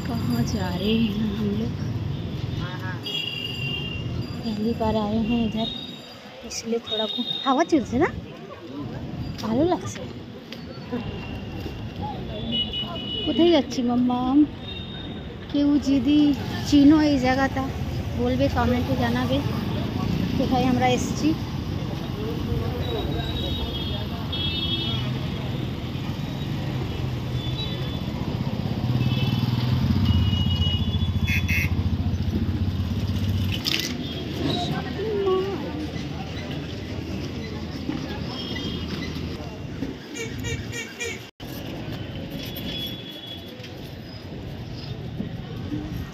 कहाँ जा रहे हैं हम लोग? पहली बार आए हैं इधर, इसलिए थोड़ा হাওয়া চলছে না, ভালো লাগছে। কোথায় যাচ্ছি মাম্মাম? কেউ যদি চিনো এই জায়গাটা বলবে, কমেন্টে জানাবে কোথায় আমরা এসেছি।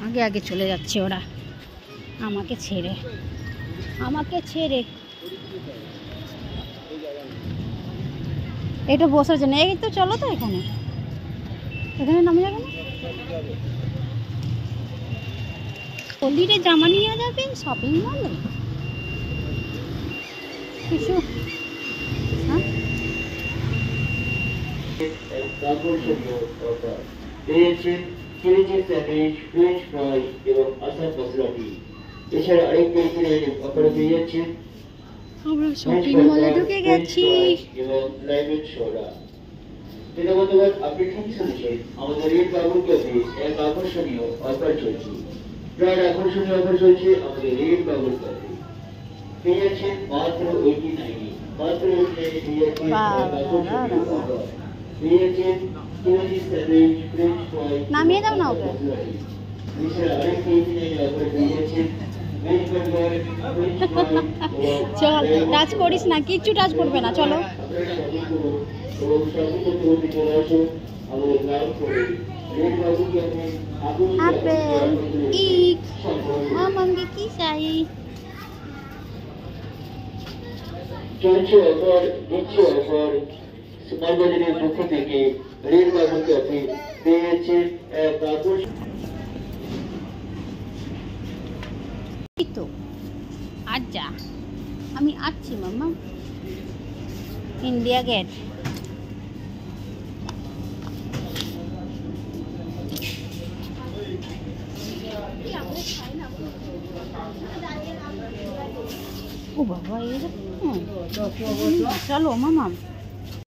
আগে আগে চলে যাচ্ছে ওরা, আমাকে ছেড়ে এটা বসার জন্য। এই তো চলো তো, এখানে নামে যাবে না? হলিডে জামা নিয়ে যাবে শপিং মলে কিছু। আমরা শপিং মলে ঢুকে গেছি। আপনি ঠিক শুনেছেন, আমাদের রেড বাবুর কাছে এক আকর্ষণীয় অফার চলছে। প্রায় আকর্ষণীয় অফার চলছে আমাদের রেড বাবুর কাছে। পেয়ে যাচ্ছেন মাত্র 89, মাত্র 89 পেয়ে যাচ্ছেন নামিয়ে দাও না ওকে। চল, টাচ করিস না, কিচ্ছু টাচ করবে না, চলো। আপেল ইক মামাকে কি চাই? চলছে অফার, দিচ্ছে অফার। স্মার্ট বাজারের পক্ষ থেকে রেড বাবুর কাছে পেয়েছে এক তো আচ্ছা, আমি আসছি মাম্মা। India gate. ও বাবা, চলো মামা।